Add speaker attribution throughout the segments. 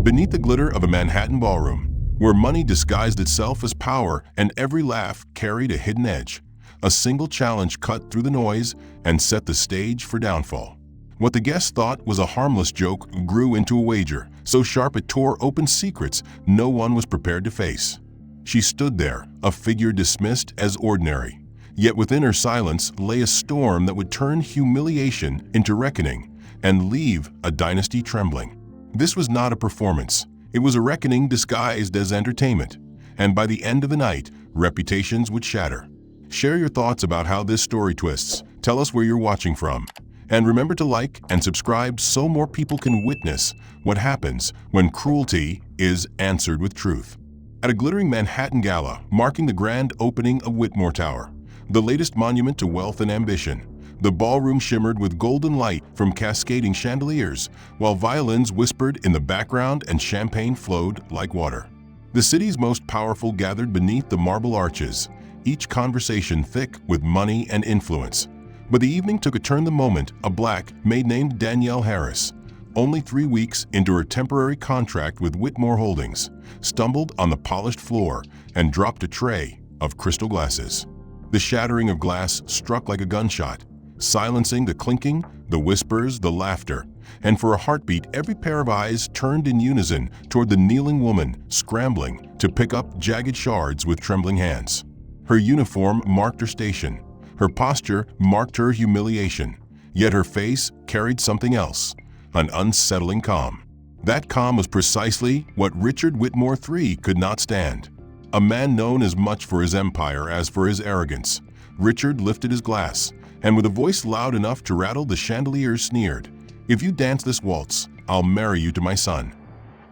Speaker 1: Beneath the glitter of a Manhattan ballroom, where money disguised itself as power and every laugh carried a hidden edge, a single challenge cut through the noise and set the stage for downfall. What the guests thought was a harmless joke grew into a wager, so sharp it tore open secrets no one was prepared to face. She stood there, a figure dismissed as ordinary. Yet within her silence lay a storm that would turn humiliation into reckoning and leave a dynasty trembling. This was not a performance. It was a reckoning disguised as entertainment, and by the end of the night, reputations would shatter. Share your thoughts about how this story twists. Tell us where you're watching from. And remember to like and subscribe so more people can witness what happens when cruelty is answered with truth. At a glittering Manhattan gala marking the grand opening of Whitmore Tower, the latest monument to wealth and ambition, the ballroom shimmered with golden light from cascading chandeliers, while violins whispered in the background and champagne flowed like water. The city's most powerful gathered beneath the marble arches, each conversation thick with money and influence. But the evening took a turn the moment a black maid named Danielle Harris, only 3 weeks into her temporary contract with Whitmore Holdings, stumbled on the polished floor and dropped a tray of crystal glasses. The shattering of glass struck like a gunshot, silencing the clinking, the whispers, the laughter, and for a heartbeat every pair of eyes turned in unison toward the kneeling woman scrambling to pick up jagged shards with trembling hands. Her uniform marked her station. Her posture marked her humiliation, yet her face carried something else, an unsettling calm. That calm was precisely what Richard Whitmore III could not stand. A man known as much for his empire as for his arrogance, Richard lifted his glass, and with a voice loud enough to rattle the chandeliers sneered, "If you dance this waltz, I'll marry you to my son."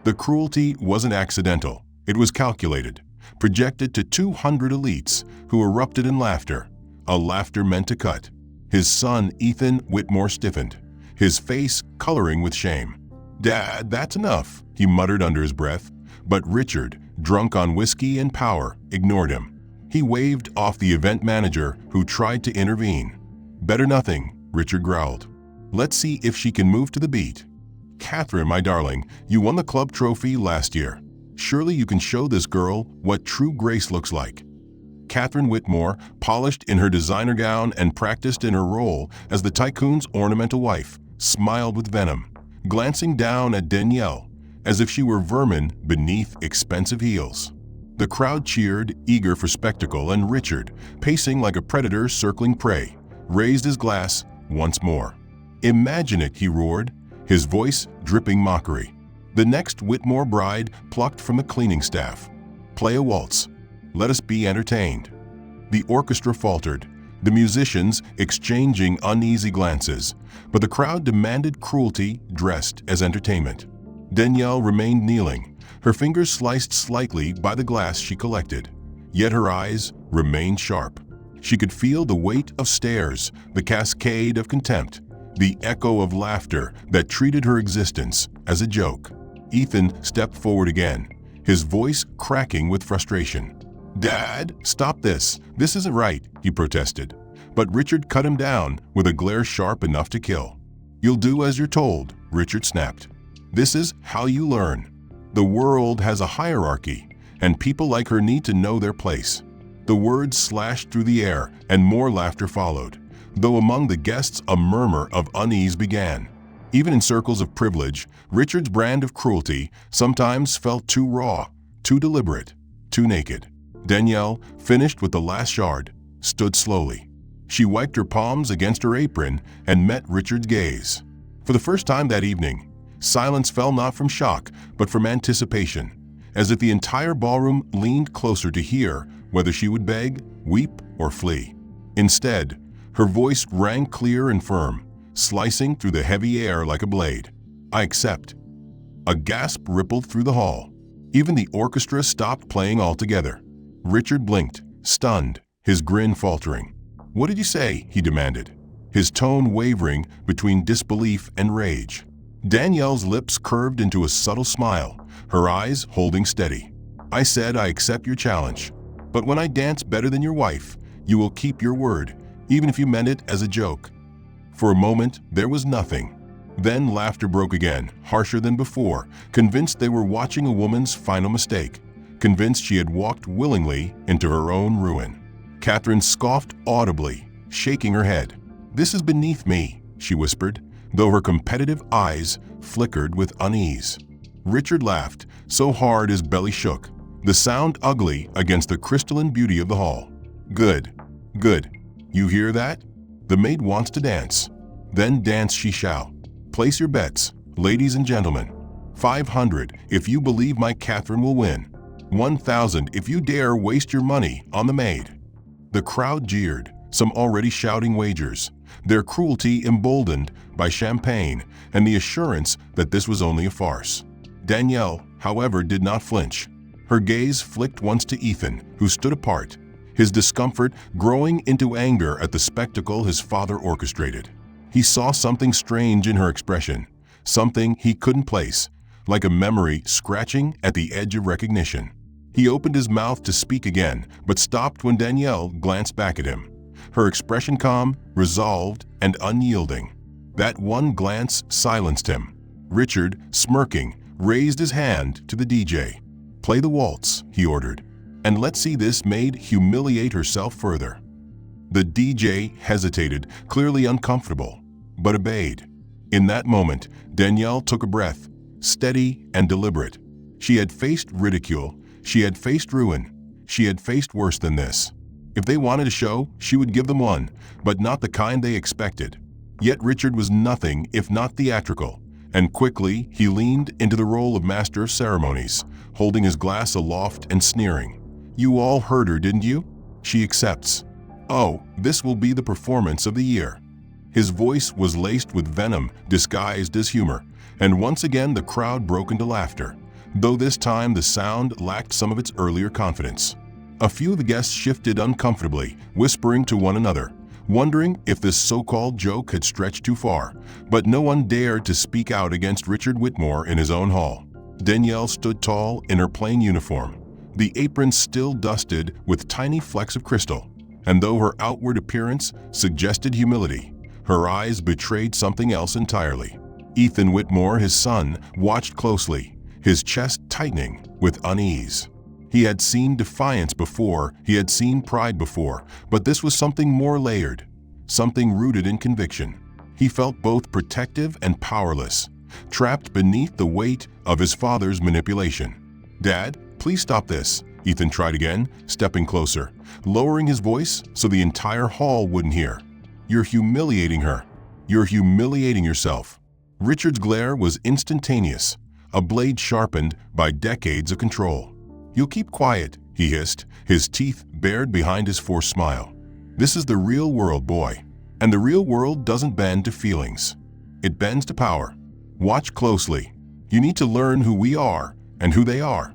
Speaker 1: The cruelty wasn't accidental. It was calculated, projected to 200 elites who erupted in laughter, a laughter meant to cut. His son, Ethan Whitmore, stiffened, his face coloring with shame. "Dad, that's enough," he muttered under his breath. But Richard, drunk on whiskey and power, ignored him. He waved off the event manager who tried to intervene. "Better nothing," Richard growled. "Let's see if she can move to the beat. Catherine, my darling, you won the club trophy last year. Surely you can show this girl what true grace looks like." Catherine Whitmore, polished in her designer gown and practiced in her role as the tycoon's ornamental wife, smiled with venom, glancing down at Danielle as if she were vermin beneath expensive heels. The crowd cheered, eager for spectacle, and Richard, pacing like a predator circling prey, raised his glass once more. "Imagine it," he roared, his voice dripping mockery. The next Whitmore bride plucked from the cleaning staff. "Play a waltz. Let us be entertained." The orchestra faltered, the musicians exchanging uneasy glances, but the crowd demanded cruelty dressed as entertainment. Danielle remained kneeling, her fingers sliced slightly by the glass she collected, yet her eyes remained sharp. She could feel the weight of stares, the cascade of contempt, the echo of laughter that treated her existence as a joke. Ethan stepped forward again, his voice cracking with frustration. "Dad, stop this. This isn't right," he protested. But Richard cut him down with a glare sharp enough to kill. "You'll do as you're told," Richard snapped. "This is how you learn. The world has a hierarchy, and people like her need to know their place." The words slashed through the air, and more laughter followed, though among the guests a murmur of unease began. Even in circles of privilege, Richard's brand of cruelty sometimes felt too raw, too deliberate, too naked. Danielle, finished with the last shard, stood slowly. She wiped her palms against her apron and met Richard's gaze. For the first time that evening, silence fell not from shock, but from anticipation, as if the entire ballroom leaned closer to hear whether she would beg, weep, or flee. Instead, her voice rang clear and firm, slicing through the heavy air like a blade. "I accept." A gasp rippled through the hall. Even the orchestra stopped playing altogether. Richard blinked, stunned, his grin faltering. "What did you say?" he demanded, his tone wavering between disbelief and rage. Danielle's lips curved into a subtle smile, her eyes holding steady. "I said I accept your challenge. But when I dance better than your wife, you will keep your word, even if you meant it as a joke." For a moment, there was nothing. Then laughter broke again, harsher than before, convinced they were watching a woman's final mistake, convinced she had walked willingly into her own ruin. Catherine scoffed audibly, shaking her head. "This is beneath me," she whispered, though her competitive eyes flickered with unease. Richard laughed, so hard his belly shook, the sound ugly against the crystalline beauty of the hall. "Good, good. You hear that? The maid wants to dance. Then dance she shall. Place your bets, ladies and gentlemen. 500 if you believe my Catherine will win. 1,000 if you dare waste your money on the maid." The crowd jeered, some already shouting wagers, their cruelty emboldened by champagne and the assurance that this was only a farce. Danielle, however, did not flinch. Her gaze flicked once to Ethan, who stood apart, his discomfort growing into anger at the spectacle his father orchestrated. He saw something strange in her expression, something he couldn't place, like a memory scratching at the edge of recognition. He opened his mouth to speak again, but stopped when Danielle glanced back at him, her expression calm, resolved, and unyielding. That one glance silenced him. Richard, smirking, raised his hand to the DJ. "Play the waltz," he ordered, "and let's see this maid humiliate herself further." The DJ hesitated, clearly uncomfortable, but obeyed. In that moment, Danielle took a breath, steady and deliberate. She had faced ridicule, she had faced ruin, she had faced worse than this. If they wanted a show, she would give them one, but not the kind they expected. Yet Richard was nothing if not theatrical, and quickly he leaned into the role of master of ceremonies, holding his glass aloft and sneering. "You all heard her, didn't you? She accepts. Oh, this will be the performance of the year." His voice was laced with venom disguised as humor, and once again the crowd broke into laughter, though this time the sound lacked some of its earlier confidence. A few of the guests shifted uncomfortably, whispering to one another, wondering if this so-called joke had stretched too far, but no one dared to speak out against Richard Whitmore in his own hall. Danielle stood tall in her plain uniform, the apron still dusted with tiny flecks of crystal, and though her outward appearance suggested humility, her eyes betrayed something else entirely. Ethan Whitmore, his son, watched closely, his chest tightening with unease. He had seen defiance before, he had seen pride before, but this was something more layered, something rooted in conviction. He felt both protective and powerless, trapped beneath the weight of his father's manipulation. "Dad, please stop this," Ethan tried again, stepping closer, lowering his voice so the entire hall wouldn't hear. "You're humiliating her. You're humiliating yourself." Richard's glare was instantaneous, a blade sharpened by decades of control. "You'll keep quiet," he hissed, his teeth bared behind his forced smile. "This is the real world, boy, and the real world doesn't bend to feelings. It bends to power. Watch closely. You need to learn who we are and who they are."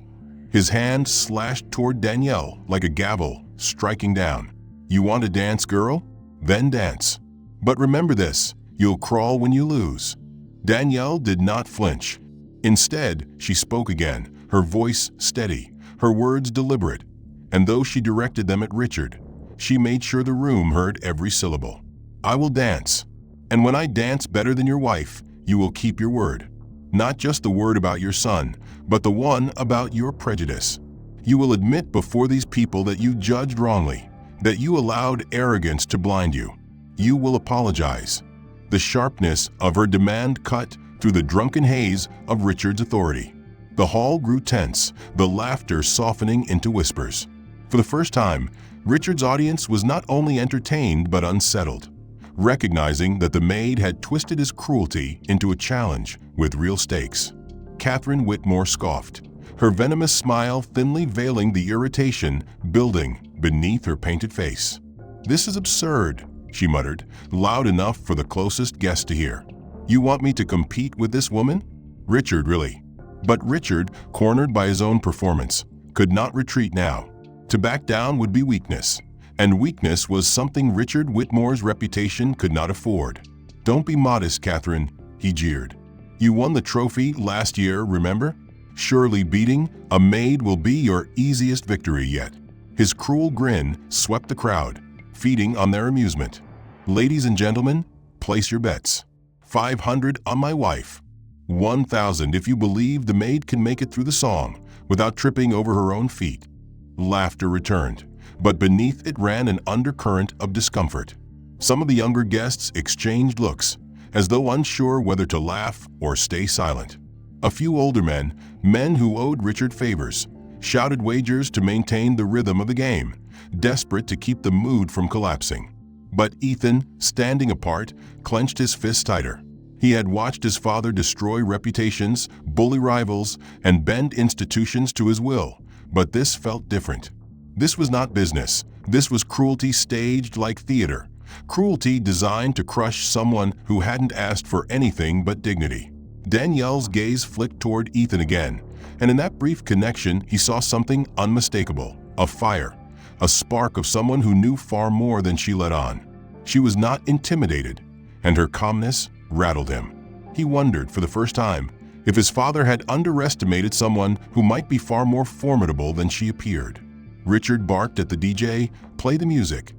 Speaker 1: His hand slashed toward Danielle like a gavel, striking down. "You want to dance, girl? Then dance. But remember this, you'll crawl when you lose." Danielle did not flinch. Instead, she spoke again, her voice steady, her words deliberate, and though she directed them at Richard, she made sure the room heard every syllable. "I will dance, and when I dance better than your wife, you will keep your word. Not just the word about your son, but the one about your prejudice. You will admit before these people that you judged wrongly, that you allowed arrogance to blind you. You will apologize." The sharpness of her demand cut through the drunken haze of Richard's authority. The hall grew tense, the laughter softening into whispers. For the first time, Richard's audience was not only entertained but unsettled, recognizing that the maid had twisted his cruelty into a challenge with real stakes. Catherine Whitmore scoffed, her venomous smile thinly veiling the irritation building beneath her painted face. "This is absurd," she muttered, loud enough for the closest guest to hear. "You want me to compete with this woman? Richard, really?" But Richard, cornered by his own performance, could not retreat now. To back down would be weakness, and weakness was something Richard Whitmore's reputation could not afford. "Don't be modest, Catherine," he jeered. "You won the trophy last year, remember? Surely beating a maid will be your easiest victory yet." His cruel grin swept the crowd, feeding on their amusement. "Ladies and gentlemen, place your bets. 500 on my wife. 1,000 if you believe the maid can make it through the song without tripping over her own feet. Laughter returned, but beneath it ran an undercurrent of discomfort. Some of the younger guests exchanged looks, as though unsure whether to laugh or stay silent. A few older men who owed Richard favors, shouted wagers to maintain the rhythm of the game, desperate to keep the mood from collapsing. But Ethan, standing apart, clenched his fists tighter. He had watched his father destroy reputations, bully rivals, and bend institutions to his will, but this felt different. This was not business. This was cruelty staged like theater. Cruelty designed to crush someone who hadn't asked for anything but dignity. Danielle's gaze flicked toward Ethan again, and in that brief connection he saw something unmistakable, a fire, a spark of someone who knew far more than she let on. She was not intimidated, and her calmness rattled him. He wondered for the first time if his father had underestimated someone who might be far more formidable than she appeared. Richard barked at the DJ, "Play the music."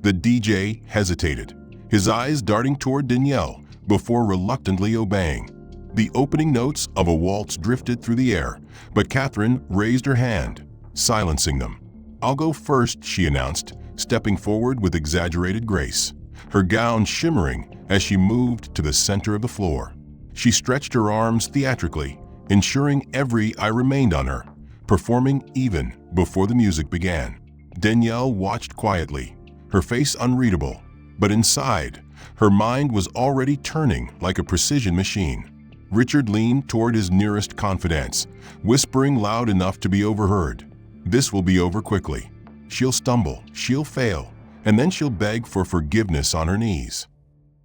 Speaker 1: The DJ hesitated, his eyes darting toward Danielle before reluctantly obeying. The opening notes of a waltz drifted through the air, but Catherine raised her hand, silencing them. "I'll go first," she announced, stepping forward with exaggerated grace, her gown shimmering as she moved to the center of the floor. She stretched her arms theatrically, ensuring every eye remained on her, performing even before the music began. Danielle watched quietly, her face unreadable, but inside, her mind was already turning like a precision machine. Richard leaned toward his nearest confidants, whispering loud enough to be overheard. "This will be over quickly. She'll stumble, she'll fail, and then she'll beg for forgiveness on her knees."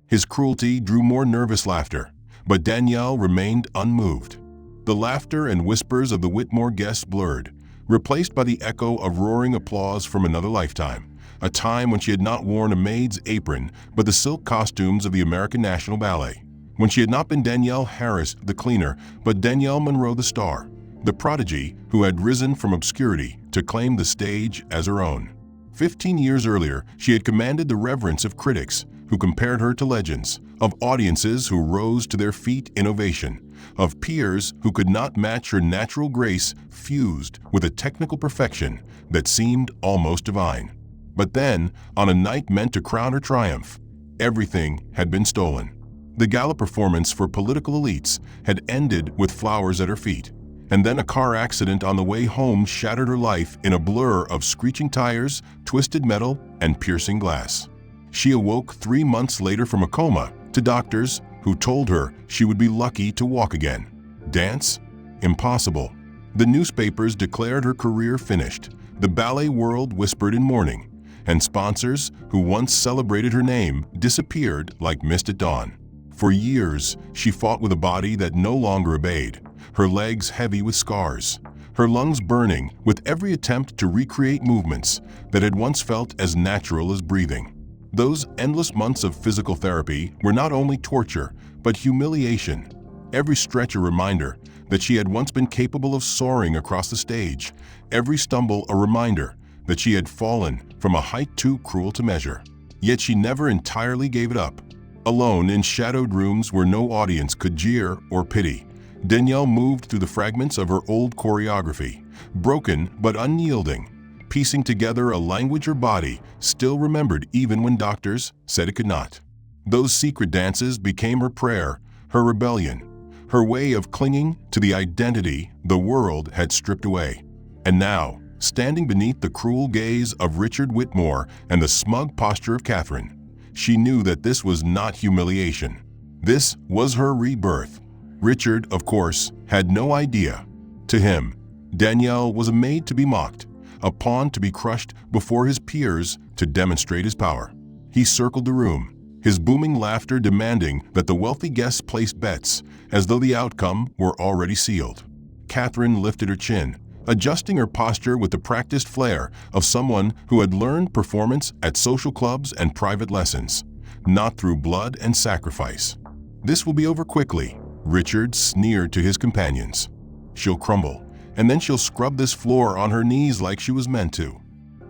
Speaker 1: His cruelty drew more nervous laughter, but Danielle remained unmoved. The laughter and whispers of the Whitmore guests blurred, replaced by the echo of roaring applause from another lifetime, a time when she had not worn a maid's apron but the silk costumes of the American National Ballet, when she had not been Danielle Harris, the cleaner, but Danielle Monroe, the star, the prodigy who had risen from obscurity to claim the stage as her own. 15 years earlier, she had commanded the reverence of critics who compared her to legends, of audiences who rose to their feet in ovation, of peers who could not match her natural grace fused with a technical perfection that seemed almost divine. But then, on a night meant to crown her triumph, everything had been stolen. The gala performance for political elites had ended with flowers at her feet, and then a car accident on the way home shattered her life in a blur of screeching tires, twisted metal, and piercing glass. She awoke 3 months later from a coma to doctors who told her she would be lucky to walk again. Dance? Impossible. The newspapers declared her career finished. The ballet world whispered in mourning, and sponsors who once celebrated her name disappeared like mist at dawn. For years, she fought with a body that no longer obeyed, her legs heavy with scars, her lungs burning with every attempt to recreate movements that had once felt as natural as breathing. Those endless months of physical therapy were not only torture, but humiliation. Every stretch a reminder that she had once been capable of soaring across the stage, every stumble a reminder that she had fallen from a height too cruel to measure. Yet she never entirely gave it up. Alone in shadowed rooms where no audience could jeer or pity, Danielle moved through the fragments of her old choreography, broken but unyielding, piecing together a language her body still remembered even when doctors said it could not. Those secret dances became her prayer, her rebellion, her way of clinging to the identity the world had stripped away. And now, standing beneath the cruel gaze of Richard Whitmore and the smug posture of Catherine, she knew that this was not humiliation. This was her rebirth. Richard, of course, had no idea. To him, Danielle was a maid to be mocked, a pawn to be crushed before his peers to demonstrate his power. He circled the room, his booming laughter demanding that the wealthy guests place bets, as though the outcome were already sealed. Catherine lifted her chin, adjusting her posture with the practiced flair of someone who had learned performance at social clubs and private lessons, not through blood and sacrifice. "This will be over quickly," Richard sneered to his companions. "She'll crumble, and then she'll scrub this floor on her knees like she was meant to."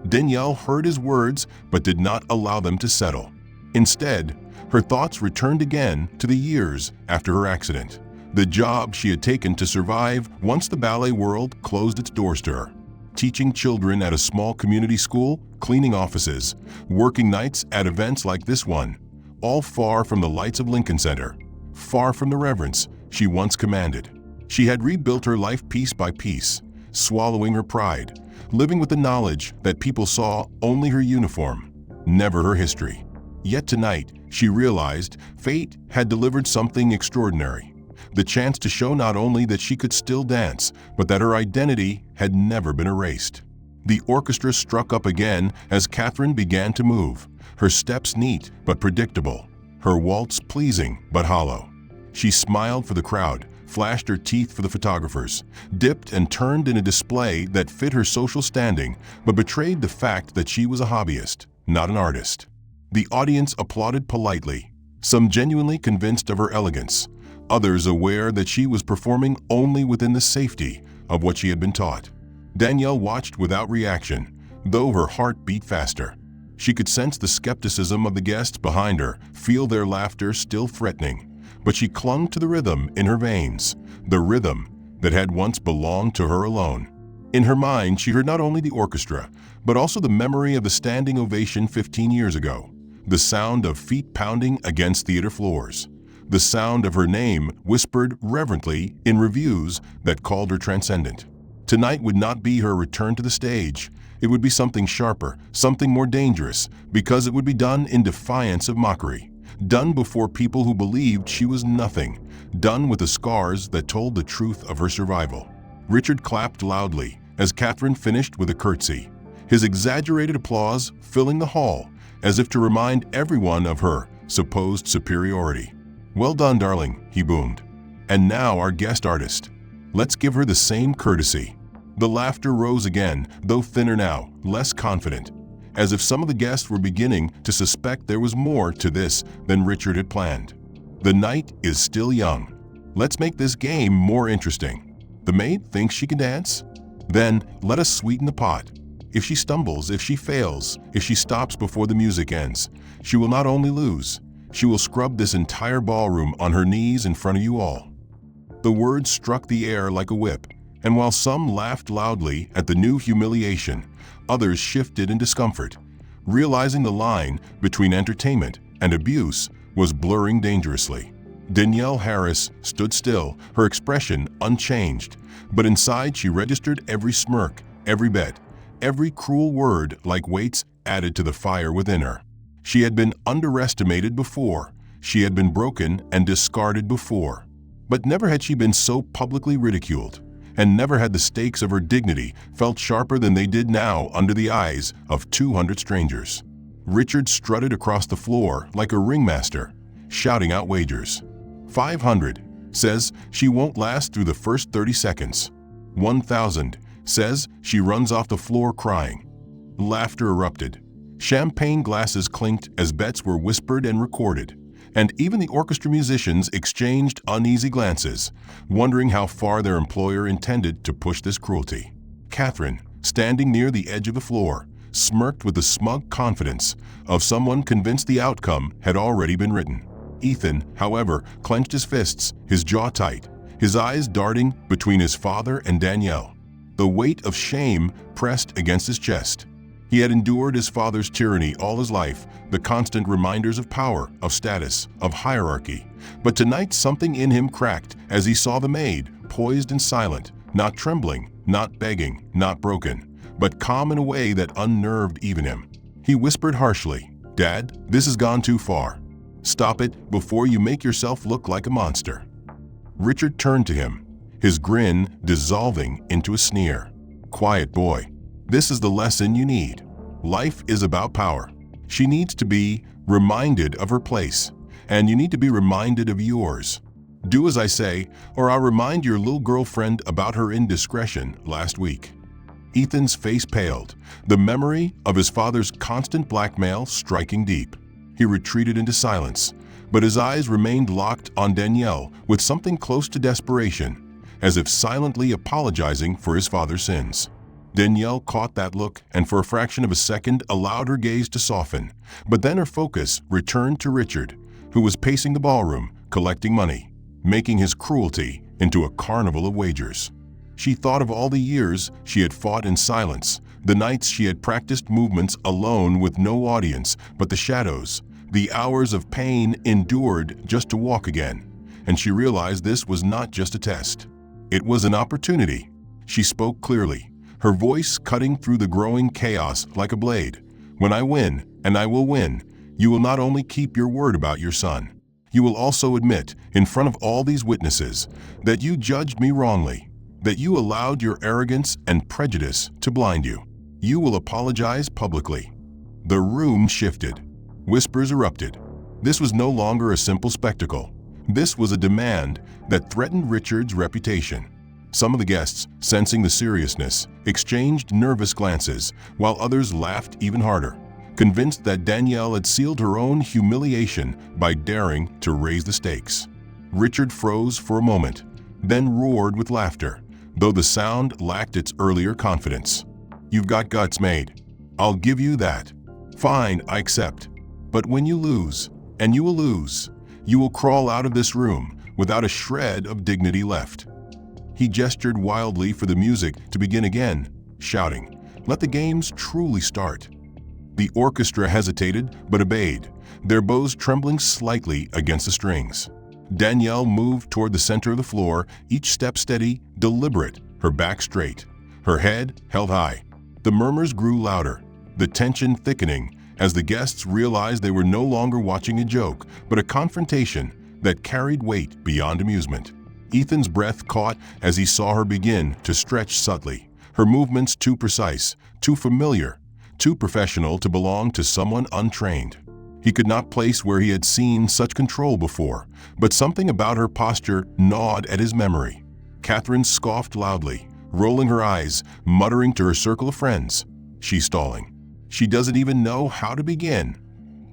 Speaker 1: Danielle heard his words but did not allow them to settle. Instead, Her thoughts returned again to the years after her accident, the job she had taken to survive once the ballet world closed its doors to her. Teaching children at a small community school, cleaning offices, working nights at events like this one, all far from the lights of Lincoln Center, far from the reverence she once commanded. She had rebuilt her life piece by piece, swallowing her pride, living with the knowledge that people saw only her uniform, never her history. Yet tonight, she realized fate had delivered something extraordinary. The chance to show not only that she could still dance, but that her identity had never been erased. The orchestra struck up again as Catherine began to move, her steps neat but predictable, her waltz pleasing but hollow. She smiled for the crowd, flashed her teeth for the photographers, dipped and turned in a display that fit her social standing but betrayed the fact that she was a hobbyist, not an artist. The audience applauded politely, some genuinely convinced of her elegance, others aware that she was performing only within the safety of what she had been taught. Danielle watched without reaction, though her heart beat faster. She could sense the skepticism of the guests behind her, feel their laughter still threatening, but she clung to the rhythm in her veins, the rhythm that had once belonged to her alone. In her mind, she heard not only the orchestra, but also the memory of the standing ovation 15 years ago, the sound of feet pounding against theater floors, the sound of her name whispered reverently in reviews that called her transcendent. Tonight would not be her return to the stage. It would be something sharper, something more dangerous, because it would be done in defiance of mockery, done before people who believed she was nothing, done with the scars that told the truth of her survival. Richard clapped loudly as Catherine finished with a curtsy, his exaggerated applause filling the hall as if to remind everyone of her supposed superiority. "Well done, darling," he boomed. "And now our guest artist. Let's give her the same courtesy." The laughter rose again, though thinner now, less confident, as if some of the guests were beginning to suspect there was more to this than Richard had planned. "The night is still young. Let's make this game more interesting. The maid thinks she can dance? Then let us sweeten the pot. If she stumbles, if she fails, if she stops before the music ends, she will not only lose, she will scrub this entire ballroom on her knees in front of you all." The words struck the air like a whip, and while some laughed loudly at the new humiliation, others shifted in discomfort, realizing the line between entertainment and abuse was blurring dangerously. Danielle Harris stood still, her expression unchanged, but inside she registered every smirk, every bet, every cruel word like weights added to the fire within her. She had been underestimated before, she had been broken and discarded before, but never had she been so publicly ridiculed, and never had the stakes of her dignity felt sharper than they did now under the eyes of 200 strangers. Richard strutted across the floor like a ringmaster, shouting out wagers. 500 says she won't last through the first 30 seconds. 1,000 says she runs off the floor crying. Laughter erupted. Champagne glasses clinked as bets were whispered and recorded, and even the orchestra musicians exchanged uneasy glances, wondering how far their employer intended to push this cruelty. Catherine, standing near the edge of the floor, smirked with the smug confidence of someone convinced the outcome had already been written. Ethan, however, clenched his fists, his jaw tight, his eyes darting between his father and Danielle. The weight of shame pressed against his chest. He had endured his father's tyranny all his life, the constant reminders of power, of status, of hierarchy. But tonight something in him cracked as he saw the maid, poised and silent, not trembling, not begging, not broken, but calm in a way that unnerved even him. He whispered harshly, "Dad, this has gone too far. Stop it before you make yourself look like a monster." Richard turned to him, his grin dissolving into a sneer. "Quiet, boy. This is the lesson you need. Life is about power. She needs to be reminded of her place, and you need to be reminded of yours. Do as I say, or I'll remind your little girlfriend about her indiscretion last week." Ethan's face paled, the memory of his father's constant blackmail striking deep. He retreated into silence, but his eyes remained locked on Danielle with something close to desperation, as if silently apologizing for his father's sins. Danielle caught that look and for a fraction of a second allowed her gaze to soften, but then her focus returned to Richard, who was pacing the ballroom, collecting money, making his cruelty into a carnival of wagers. She thought of all the years she had fought in silence, the nights she had practiced movements alone with no audience but the shadows, the hours of pain endured just to walk again. And she realized this was not just a test. It was an opportunity. She spoke clearly, her voice cutting through the growing chaos like a blade. When I win, and I will win, you will not only keep your word about your son, you will also admit, in front of all these witnesses, that you judged me wrongly, that you allowed your arrogance and prejudice to blind you. You will apologize publicly. The room shifted. Whispers erupted. This was no longer a simple spectacle. This was a demand that threatened Richard's reputation. Some of the guests, sensing the seriousness, exchanged nervous glances, while others laughed even harder, convinced that Danielle had sealed her own humiliation by daring to raise the stakes. Richard froze for a moment, then roared with laughter, though the sound lacked its earlier confidence. "You've got guts, Maid. I'll give you that. Fine, I accept. But when you lose, and you will lose, you will crawl out of this room without a shred of dignity left." He gestured wildly for the music to begin again, shouting, "Let the games truly start." The orchestra hesitated but obeyed, their bows trembling slightly against the strings. Danielle moved toward the center of the floor, each step steady, deliberate, her back straight, her head held high. The murmurs grew louder, the tension thickening as the guests realized they were no longer watching a joke, but a confrontation that carried weight beyond amusement. Ethan's breath caught as he saw her begin to stretch subtly, her movements too precise, too familiar, too professional to belong to someone untrained. He could not place where he had seen such control before, but something about her posture gnawed at his memory. Catherine scoffed loudly, rolling her eyes, muttering to her circle of friends, "She's stalling. She doesn't even know how to begin."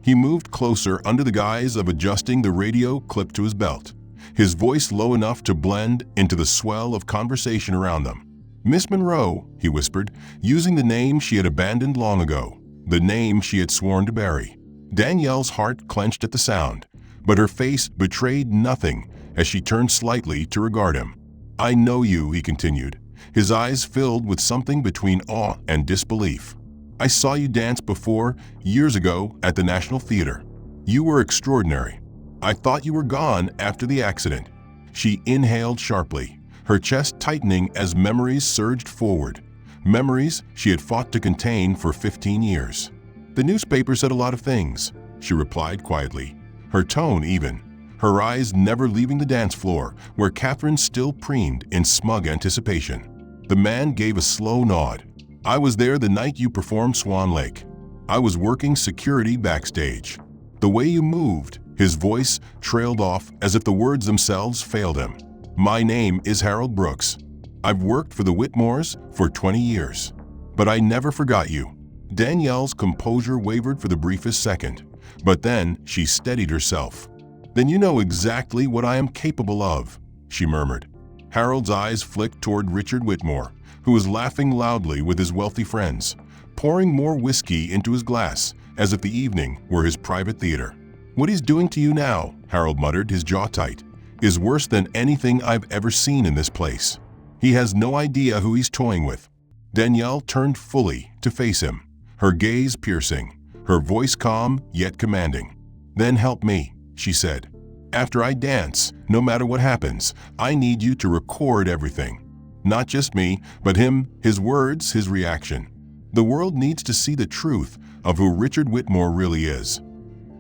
Speaker 1: He moved closer under the guise of adjusting the radio clip to his belt, his voice low enough to blend into the swell of conversation around them. "Miss Monroe," he whispered, using the name she had abandoned long ago, the name she had sworn to bury. Danielle's heart clenched at the sound, but her face betrayed nothing as she turned slightly to regard him. "I know you," he continued, his eyes filled with something between awe and disbelief. "I saw you dance before, years ago, at the National Theater. You were extraordinary. I thought you were gone after the accident." She inhaled sharply, her chest tightening as memories surged forward, memories she had fought to contain for 15 years. "The newspaper said a lot of things," she replied quietly, her tone even, her eyes never leaving the dance floor, where Catherine still preened in smug anticipation. The man gave a slow nod. "I was there the night you performed Swan Lake. I was working security backstage." The way you moved, his voice trailed off as if the words themselves failed him. "My name is Harold Brooks. I've worked for the Whitmores for 20 years. But I never forgot you." Danielle's composure wavered for the briefest second, but then she steadied herself. "Then you know exactly what I am capable of," she murmured. Harold's eyes flicked toward Richard Whitmore, who was laughing loudly with his wealthy friends, pouring more whiskey into his glass, as if the evening were his private theater. "What he's doing to you now," Harold muttered, his jaw tight, "is worse than anything I've ever seen in this place. He has no idea who he's toying with." Danielle turned fully to face him, her gaze piercing, her voice calm yet commanding. "Then help me," she said. "After I dance, no matter what happens, I need you to record everything. Not just me, but him, his words, his reaction. The world needs to see the truth of who Richard Whitmore really is."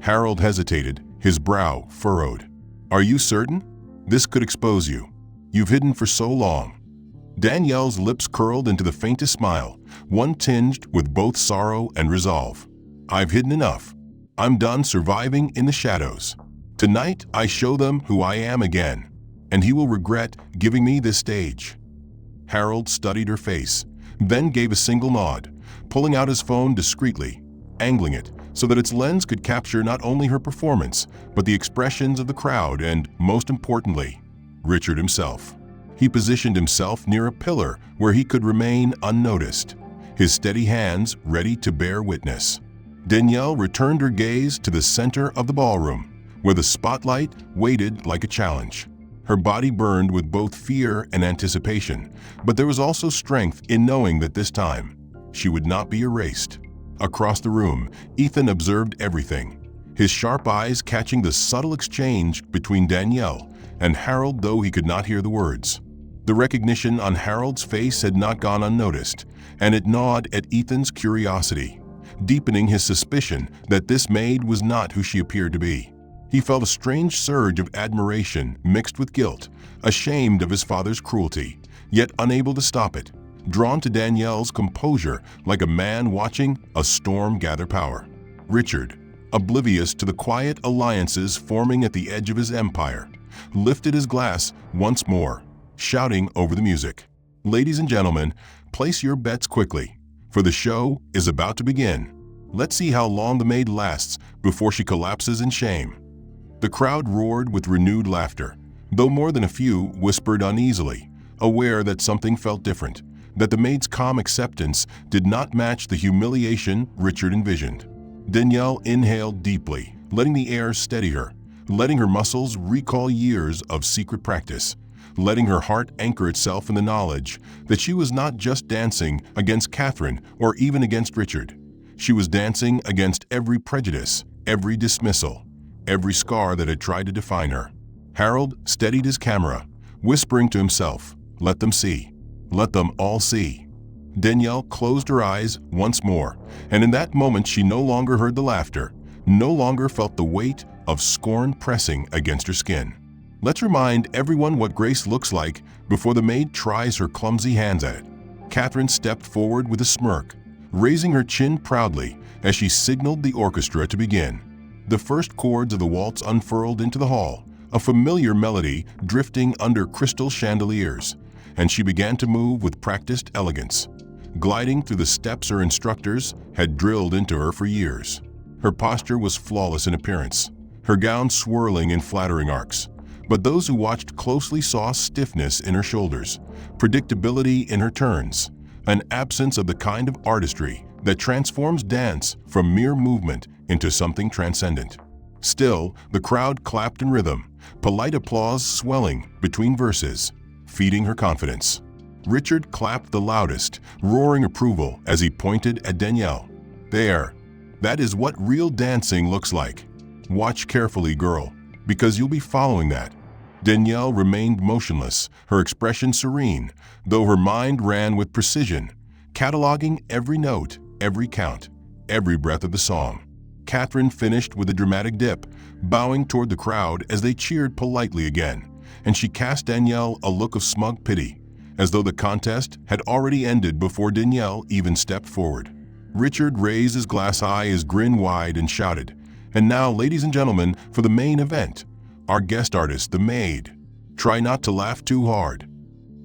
Speaker 1: Harold hesitated, his brow furrowed. "Are you certain? This could expose you. You've hidden for so long." Danielle's lips curled into the faintest smile, one tinged with both sorrow and resolve. "I've hidden enough. I'm done surviving in the shadows. Tonight I show them who I am again, and he will regret giving me this stage." Harold studied her face, then gave a single nod, pulling out his phone discreetly, angling it so that its lens could capture not only her performance, but the expressions of the crowd and, most importantly, Richard himself. He positioned himself near a pillar where he could remain unnoticed, his steady hands ready to bear witness. Danielle returned her gaze to the center of the ballroom, where the spotlight waited like a challenge. Her body burned with both fear and anticipation, but there was also strength in knowing that this time, she would not be erased. Across the room, Ethan observed everything, his sharp eyes catching the subtle exchange between Danielle and Harold, though he could not hear the words. The recognition on Harold's face had not gone unnoticed, and it gnawed at Ethan's curiosity, deepening his suspicion that this maid was not who she appeared to be. He felt a strange surge of admiration mixed with guilt, ashamed of his father's cruelty, yet unable to stop it, drawn to Danielle's composure like a man watching a storm gather power. Richard, oblivious to the quiet alliances forming at the edge of his empire, lifted his glass once more, shouting over the music, "Ladies and gentlemen, place your bets quickly, for the show is about to begin. Let's see how long the maid lasts before she collapses in shame." The crowd roared with renewed laughter, though more than a few whispered uneasily, aware that something felt different, that the maid's calm acceptance did not match the humiliation Richard envisioned. Danielle inhaled deeply, letting the air steady her, letting her muscles recall years of secret practice, letting her heart anchor itself in the knowledge that she was not just dancing against Catherine or even against Richard. She was dancing against every prejudice, every dismissal, every scar that had tried to define her. Harold steadied his camera, whispering to himself, "Let them see. Let them all see." Danielle closed her eyes once more, and in that moment she no longer heard the laughter, no longer felt the weight of scorn pressing against her skin. Let's remind everyone what grace looks like before the maid tries her clumsy hands at it. Catherine stepped forward with a smirk, raising her chin proudly as she signaled the orchestra to begin. The first chords of the waltz unfurled into the hall, a familiar melody drifting under crystal chandeliers, and she began to move with practiced elegance, gliding through the steps her instructors had drilled into her for years. Her posture was flawless in appearance, her gown swirling in flattering arcs, but those who watched closely saw stiffness in her shoulders, predictability in her turns, an absence of the kind of artistry that transforms dance from mere movement into something transcendent. Still, the crowd clapped in rhythm, polite applause swelling between verses, feeding her confidence. Richard clapped the loudest, roaring approval as he pointed at Danielle. "There, that is what real dancing looks like. Watch carefully, girl, because you'll be following that." Danielle remained motionless, her expression serene, though her mind ran with precision, cataloging every note, every count, every breath of the song. Catherine finished with a dramatic dip, bowing toward the crowd as they cheered politely again, and she cast Danielle a look of smug pity, as though the contest had already ended before Danielle even stepped forward. Richard raised his glass high, his grin wide, and shouted, "And now, ladies and gentlemen, for the main event, our guest artist, the Maid. Try not to laugh too hard."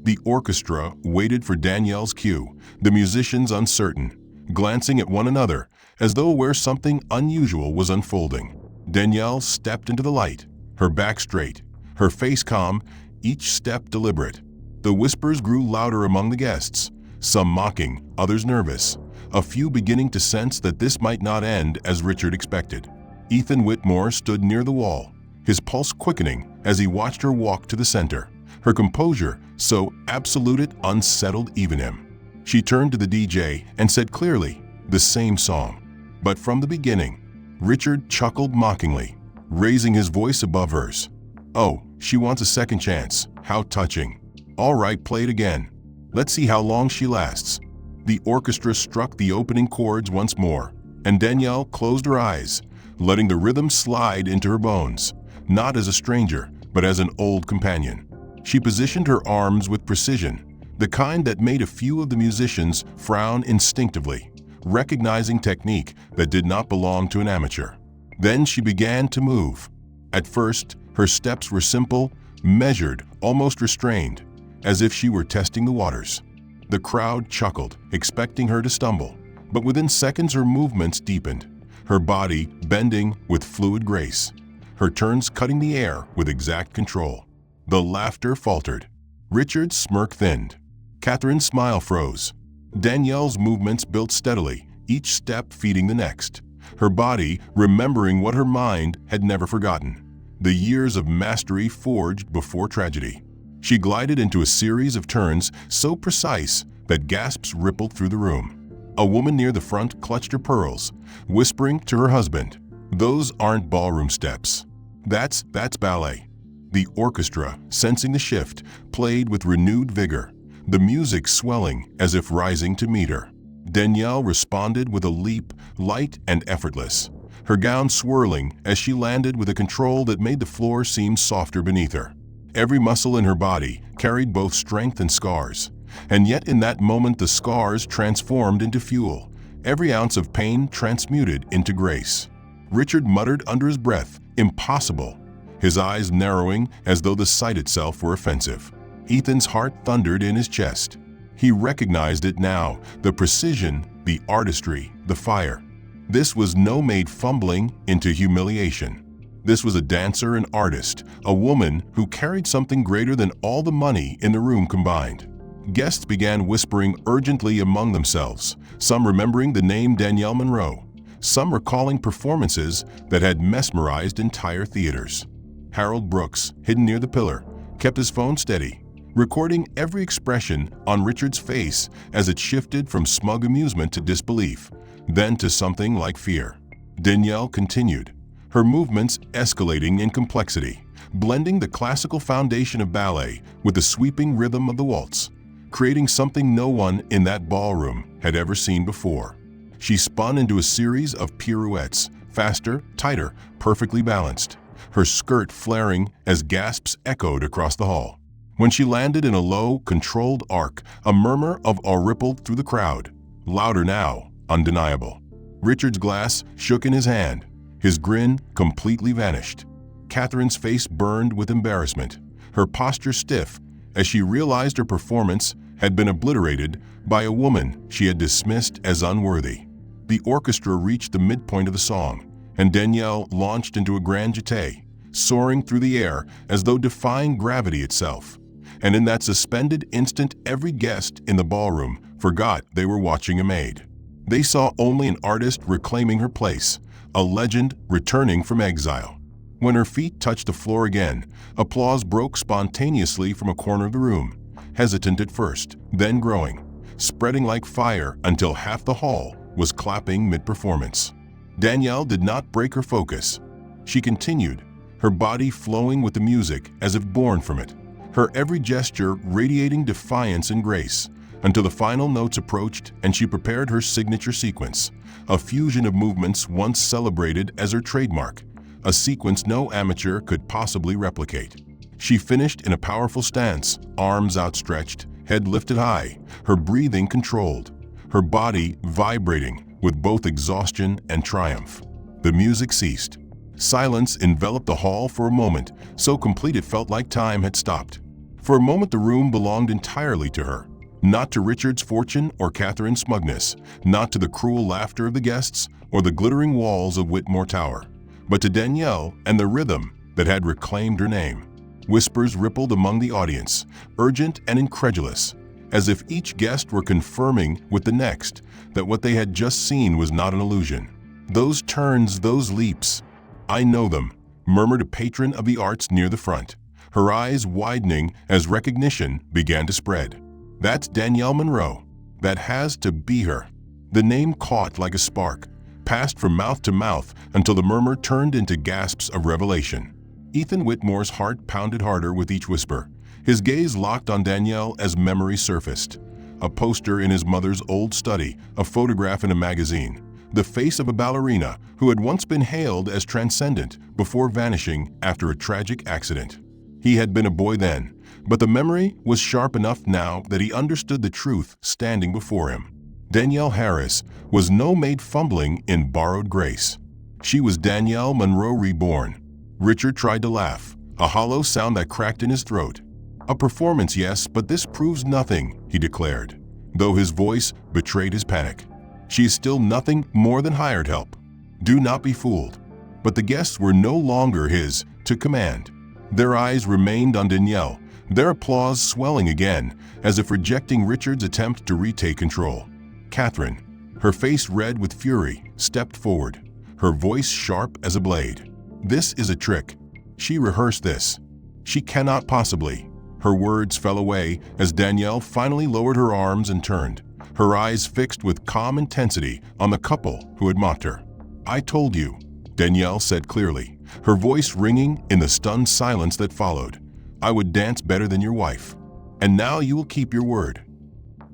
Speaker 1: The orchestra waited for Danielle's cue, the musicians uncertain, glancing at one another as though where something unusual was unfolding. Danielle stepped into the light, her back straight, her face calm, each step deliberate. The whispers grew louder among the guests, some mocking, others nervous, a few beginning to sense that this might not end as Richard expected. Ethan Whitmore stood near the wall, his pulse quickening as he watched her walk to the center, her composure so absolute it unsettled even him. She turned to the DJ and said clearly, "The same song." But from the beginning, Richard chuckled mockingly, raising his voice above hers. "Oh, she wants a second chance. How touching. All right, play it again. Let's see how long she lasts." The orchestra struck the opening chords once more, and Danielle closed her eyes, letting the rhythm slide into her bones, not as a stranger, but as an old companion. She positioned her arms with precision, the kind that made a few of the musicians frown instinctively, recognizing technique that did not belong to an amateur. Then she began to move. At first, her steps were simple, measured, almost restrained, as if she were testing the waters. The crowd chuckled, expecting her to stumble, but within seconds her movements deepened, her body bending with fluid grace, her turns cutting the air with exact control. The laughter faltered. Richard's smirk thinned. Catherine's smile froze. Danielle's movements built steadily, each step feeding the next, her body remembering what her mind had never forgotten: the years of mastery forged before tragedy. She glided into a series of turns so precise that gasps rippled through the room. A woman near the front clutched her pearls, whispering to her husband, "Those aren't ballroom steps. That's ballet." The orchestra, sensing the shift, played with renewed vigor, the music swelling as if rising to meet her. Danielle responded with a leap, light and effortless, her gown swirling as she landed with a control that made the floor seem softer beneath her. Every muscle in her body carried both strength and scars, and yet in that moment the scars transformed into fuel, every ounce of pain transmuted into grace. Richard muttered under his breath, "Impossible," his eyes narrowing as though the sight itself were offensive. Ethan's heart thundered in his chest. He recognized it now, the precision, the artistry, the fire. This was no maid fumbling into humiliation. This was a dancer and artist, a woman who carried something greater than all the money in the room combined. Guests began whispering urgently among themselves, some remembering the name Danielle Monroe, some recalling performances that had mesmerized entire theaters. Harold Brooks, hidden near the pillar, kept his phone steady, recording every expression on Richard's face as it shifted from smug amusement to disbelief, then to something like fear. Danielle continued, her movements escalating in complexity, blending the classical foundation of ballet with the sweeping rhythm of the waltz, creating something no one in that ballroom had ever seen before. She spun into a series of pirouettes, faster, tighter, perfectly balanced, her skirt flaring as gasps echoed across the hall. When she landed in a low, controlled arc, a murmur of awe rippled through the crowd, louder now, undeniable. Richard's glass shook in his hand, his grin completely vanished. Catherine's face burned with embarrassment, her posture stiff as she realized her performance had been obliterated by a woman she had dismissed as unworthy. The orchestra reached the midpoint of the song, and Danielle launched into a grand jeté, soaring through the air as though defying gravity itself. And in that suspended instant, every guest in the ballroom forgot they were watching a maid. They saw only an artist reclaiming her place, a legend returning from exile. When her feet touched the floor again, applause broke spontaneously from a corner of the room, hesitant at first, then growing, spreading like fire until half the hall was clapping mid-performance. Danielle did not break her focus. She continued, her body flowing with the music as if born from it, her every gesture radiating defiance and grace, until the final notes approached and she prepared her signature sequence, a fusion of movements once celebrated as her trademark, a sequence no amateur could possibly replicate. She finished in a powerful stance, arms outstretched, head lifted high, her breathing controlled, her body vibrating with both exhaustion and triumph. The music ceased. Silence enveloped the hall for a moment, so complete it felt like time had stopped. For a moment the room belonged entirely to her, not to Richard's fortune or Catherine's smugness, not to the cruel laughter of the guests or the glittering walls of Whitmore Tower, but to Danielle and the rhythm that had reclaimed her name. Whispers rippled among the audience, urgent and incredulous, as if each guest were confirming with the next that what they had just seen was not an illusion. Those turns, those leaps, "I know them," murmured a patron of the arts near the front, her eyes widening as recognition began to spread. "That's Danielle Monroe. That has to be her." The name caught like a spark, passed from mouth to mouth until the murmur turned into gasps of revelation. Ethan Whitmore's heart pounded harder with each whisper, his gaze locked on Danielle as memory surfaced. A poster in his mother's old study, a photograph in a magazine, the face of a ballerina who had once been hailed as transcendent before vanishing after a tragic accident. He had been a boy then, but the memory was sharp enough now that he understood the truth standing before him. Danielle Harris was no maid fumbling in borrowed grace. She was Danielle Monroe reborn. Richard tried to laugh, a hollow sound that cracked in his throat. "A performance, yes, but this proves nothing," he declared, though his voice betrayed his panic. "She is still nothing more than hired help. Do not be fooled." But the guests were no longer his to command. Their eyes remained on Danielle, their applause swelling again, as if rejecting Richard's attempt to retake control. Catherine, her face red with fury, stepped forward, her voice sharp as a blade. "This is a trick. She rehearsed this. She cannot possibly." Her words fell away as Danielle finally lowered her arms and turned, her eyes fixed with calm intensity on the couple who had mocked her. "I told you," Danielle said clearly, her voice ringing in the stunned silence that followed. "I would dance better than your wife. And now you will keep your word."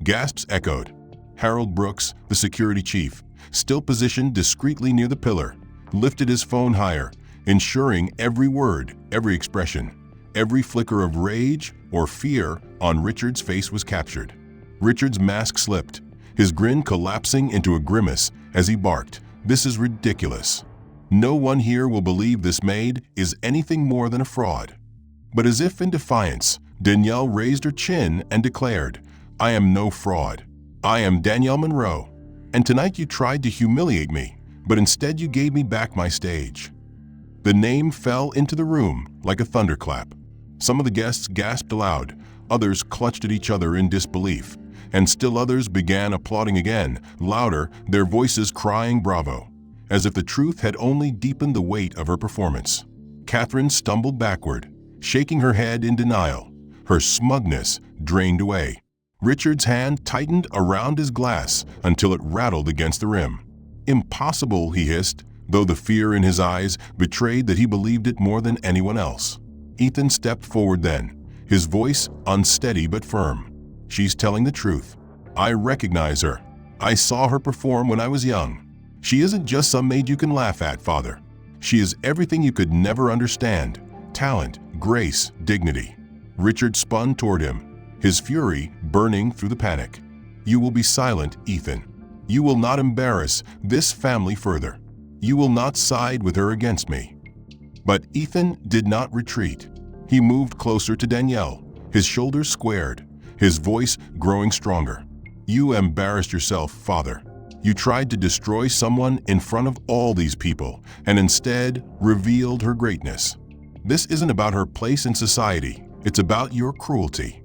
Speaker 1: Gasps echoed. Harold Brooks, the security chief, still positioned discreetly near the pillar, lifted his phone higher, ensuring every word, every expression, every flicker of rage or fear on Richard's face was captured. Richard's mask slipped, his grin collapsing into a grimace as he barked, "This is ridiculous. No one here will believe this maid is anything more than a fraud." But as if in defiance, Danielle raised her chin and declared, "I am no fraud. I am Danielle Monroe. And tonight you tried to humiliate me, but instead you gave me back my stage." The name fell into the room like a thunderclap. Some of the guests gasped aloud, others clutched at each other in disbelief, and still others began applauding again, louder, their voices crying bravo, as if the truth had only deepened the weight of her performance. Catherine stumbled backward, shaking her head in denial, her smugness drained away. Richard's hand tightened around his glass until it rattled against the rim. "Impossible," he hissed, though the fear in his eyes betrayed that he believed it more than anyone else. Ethan stepped forward then, his voice unsteady but firm. "She's telling the truth. I recognize her. I saw her perform when I was young. She isn't just some maid you can laugh at, Father. She is everything you could never understand. Talent, grace, dignity." Richard spun toward him, his fury burning through the panic. "You will be silent, Ethan. You will not embarrass this family further. You will not side with her against me." But Ethan did not retreat. He moved closer to Danielle, his shoulders squared, his voice growing stronger. "You embarrassed yourself, Father. You tried to destroy someone in front of all these people and instead revealed her greatness. This isn't about her place in society. It's about your cruelty."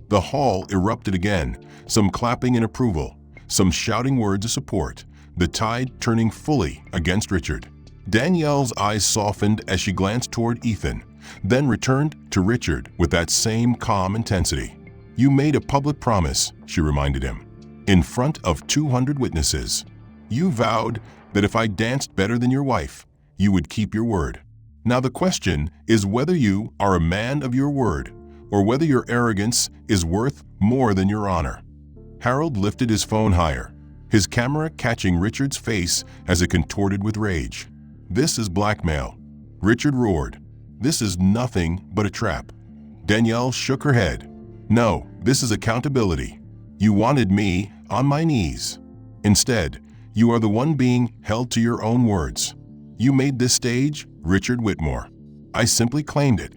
Speaker 1: The hall erupted again, some clapping in approval, some shouting words of support, the tide turning fully against Richard. Danielle's eyes softened as she glanced toward Ethan, then returned to Richard with that same calm intensity. "You made a public promise," she reminded him, "in front of 200 witnesses. You vowed that if I danced better than your wife, you would keep your word. Now the question is whether you are a man of your word, or whether your arrogance is worth more than your honor." Harold lifted his phone higher, his camera catching Richard's face as it contorted with rage. "This is blackmail," Richard roared. "This is nothing but a trap." Danielle shook her head. "No, this is accountability. You wanted me on my knees. Instead, you are the one being held to your own words. You made this stage, Richard Whitmore. I simply claimed it."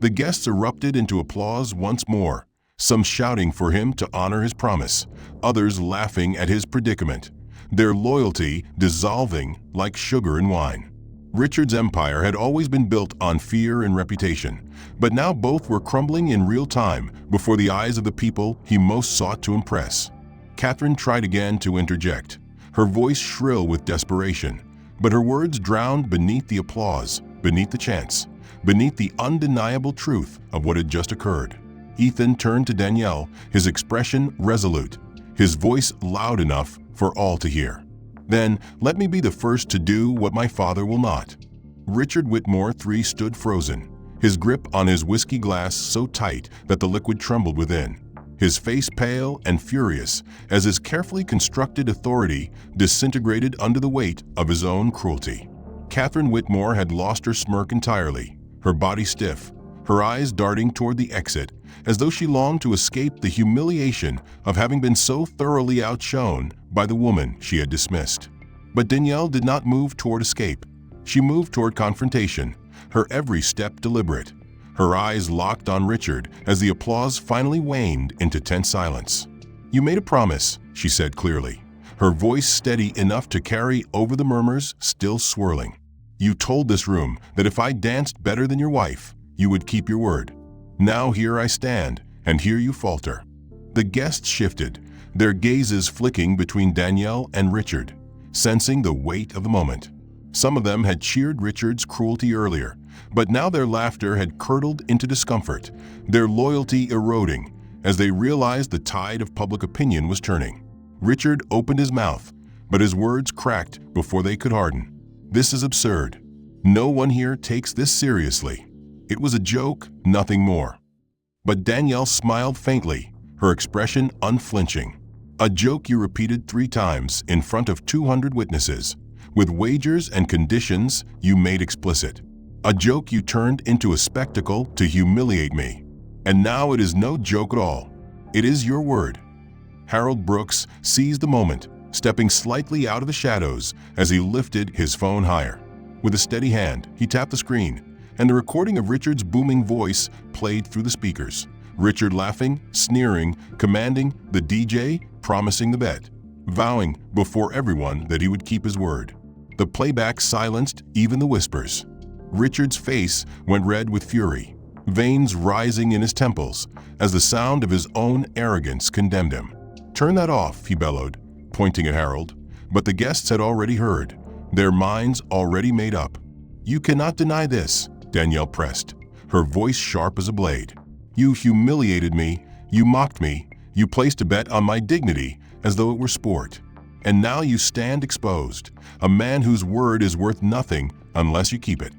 Speaker 1: The guests erupted into applause once more, some shouting for him to honor his promise, others laughing at his predicament, their loyalty dissolving like sugar in wine. Richard's empire had always been built on fear and reputation, but now both were crumbling in real time before the eyes of the people he most sought to impress. Catherine tried again to interject, her voice shrill with desperation, but her words drowned beneath the applause, beneath the chants, beneath the undeniable truth of what had just occurred. Ethan turned to Danielle, his expression resolute, his voice loud enough for all to hear. "Then let me be the first to do what my father will not." Richard Whitmore III stood frozen, his grip on his whiskey glass so tight that the liquid trembled within, his face pale and furious as his carefully constructed authority disintegrated under the weight of his own cruelty. Catherine Whitmore had lost her smirk entirely, her body stiff, her eyes darting toward the exit, as though she longed to escape the humiliation of having been so thoroughly outshone by the woman she had dismissed. But Danielle did not move toward escape. She moved toward confrontation, her every step deliberate, her eyes locked on Richard as the applause finally waned into tense silence. "You made a promise," she said clearly, her voice steady enough to carry over the murmurs still swirling. "You told this room that if I danced better than your wife, you would keep your word. Now here I stand, and here you falter." The guests shifted, their gazes flicking between Danielle and Richard, sensing the weight of the moment. Some of them had cheered Richard's cruelty earlier, but now their laughter had curdled into discomfort, their loyalty eroding as they realized the tide of public opinion was turning. Richard opened his mouth, but his words cracked before they could harden. "This is absurd. No one here takes this seriously. It was a joke, nothing more." But Danielle smiled faintly, her expression unflinching. "A joke you repeated 3 times in front of 200 witnesses, with wagers and conditions you made explicit. A joke you turned into a spectacle to humiliate me. And now it is no joke at all. It is your word." Harold Brooks seized the moment, stepping slightly out of the shadows as he lifted his phone higher. With a steady hand, he tapped the screen, and the recording of Richard's booming voice played through the speakers. Richard laughing, sneering, commanding, the DJ promising the bet, vowing before everyone that he would keep his word. The playback silenced even the whispers. Richard's face went red with fury, veins rising in his temples as the sound of his own arrogance condemned him. "Turn that off," he bellowed, pointing at Harold. But the guests had already heard, their minds already made up. "You cannot deny this," Danielle pressed, her voice sharp as a blade. "You humiliated me, you mocked me, you placed a bet on my dignity as though it were sport. And now you stand exposed, a man whose word is worth nothing unless you keep it."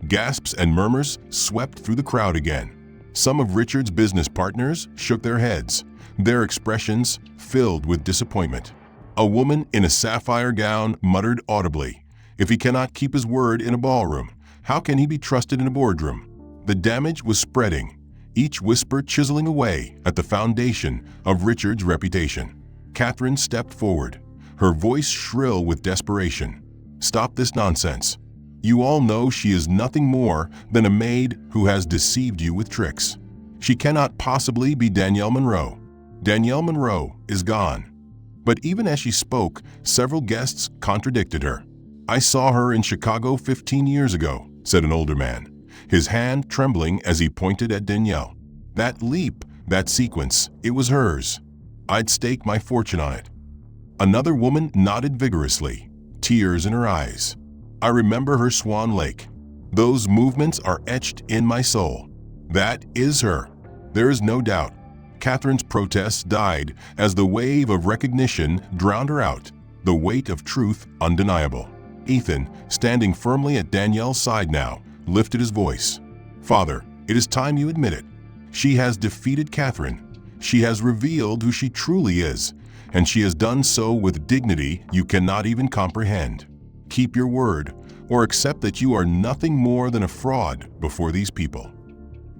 Speaker 1: Gasps and murmurs swept through the crowd again. Some of Richard's business partners shook their heads, their expressions filled with disappointment. A woman in a sapphire gown muttered audibly, "If he cannot keep his word in a ballroom, how can he be trusted in a boardroom?" The damage was spreading, each whisper chiseling away at the foundation of Richard's reputation. Catherine stepped forward, her voice shrill with desperation. "Stop this nonsense. You all know she is nothing more than a maid who has deceived you with tricks. She cannot possibly be Danielle Monroe. Danielle Monroe is gone." But even as she spoke, several guests contradicted her. "I saw her in Chicago 15 years ago," said an older man, his hand trembling as he pointed at Danielle. "That leap, that sequence, it was hers. I'd stake my fortune on it." Another woman nodded vigorously, tears in her eyes. "I remember her Swan Lake. Those movements are etched in my soul. That is her. There is no doubt." Catherine's protests died as the wave of recognition drowned her out, the weight of truth undeniable. Ethan, standing firmly at Danielle's side now, lifted his voice. "Father, it is time you admit it. She has defeated Catherine. She has revealed who she truly is, and she has done so with dignity you cannot even comprehend. Keep your word, or accept that you are nothing more than a fraud before these people."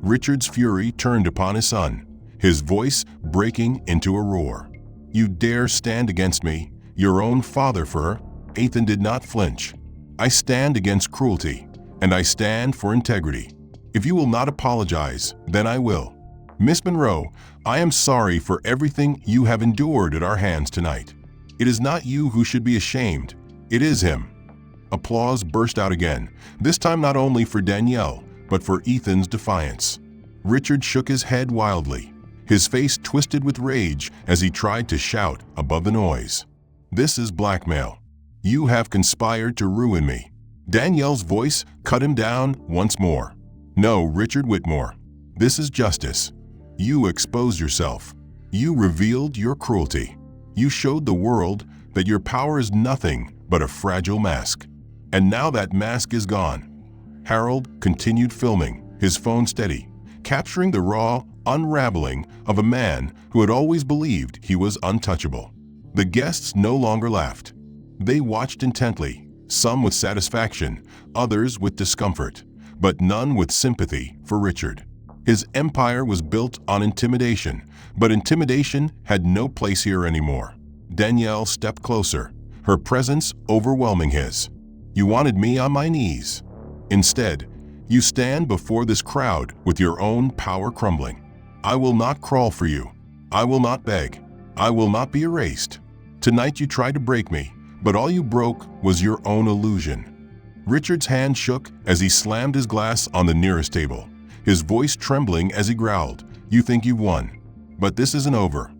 Speaker 1: Richard's fury turned upon his son, his voice breaking into a roar. "You dare stand against me, your own father for her?" Ethan did not flinch. "I stand against cruelty, and I stand for integrity. If you will not apologize, then I will. Miss Monroe, I am sorry for everything you have endured at our hands tonight. It is not you who should be ashamed, it is him." Applause burst out again, this time not only for Danielle, but for Ethan's defiance. Richard shook his head wildly, his face twisted with rage as he tried to shout above the noise. "This is blackmail. You have conspired to ruin me." Danielle's voice cut him down once more. "No, Richard Whitmore. This is justice. You exposed yourself. You revealed your cruelty. You showed the world that your power is nothing but a fragile mask. And now that mask is gone." Harold continued filming, his phone steady, capturing the raw unraveling of a man who had always believed he was untouchable. The guests no longer laughed. They watched intently, some with satisfaction, others with discomfort, but none with sympathy for Richard. His empire was built on intimidation, but intimidation had no place here anymore. Danielle stepped closer, her presence overwhelming his. "You wanted me on my knees. Instead, you stand before this crowd with your own power crumbling. I will not crawl for you. I will not beg. I will not be erased. Tonight you tried to break me, but all you broke was your own illusion." Richard's hand shook as he slammed his glass on the nearest table, his voice trembling as he growled, "You think you've won. But this isn't over."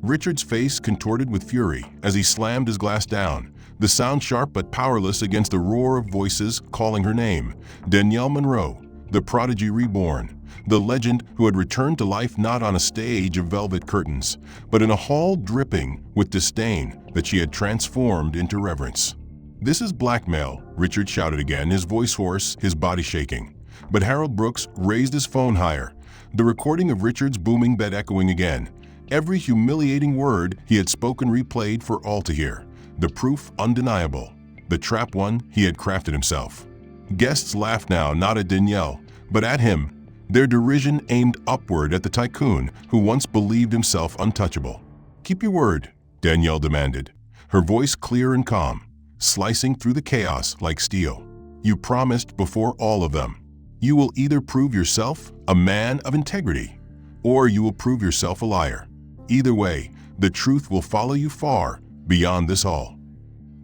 Speaker 1: Richard's face contorted with fury as he slammed his glass down, the sound sharp but powerless against the roar of voices calling her name. Danielle Monroe, the prodigy reborn, the legend who had returned to life not on a stage of velvet curtains, but in a hall dripping with disdain that she had transformed into reverence. "This is blackmail," Richard shouted again, his voice hoarse, his body shaking. But Harold Brooks raised his phone higher, the recording of Richard's booming bed echoing again. Every humiliating word he had spoken replayed for all to hear. The proof undeniable. The trap one he had crafted himself. Guests laughed now, not at Danielle, but at him, their derision aimed upward at the tycoon who once believed himself untouchable. "Keep your word," Danielle demanded, her voice clear and calm, slicing through the chaos like steel. "You promised before all of them. You will either prove yourself a man of integrity, or you will prove yourself a liar. Either way, the truth will follow you far beyond this hall."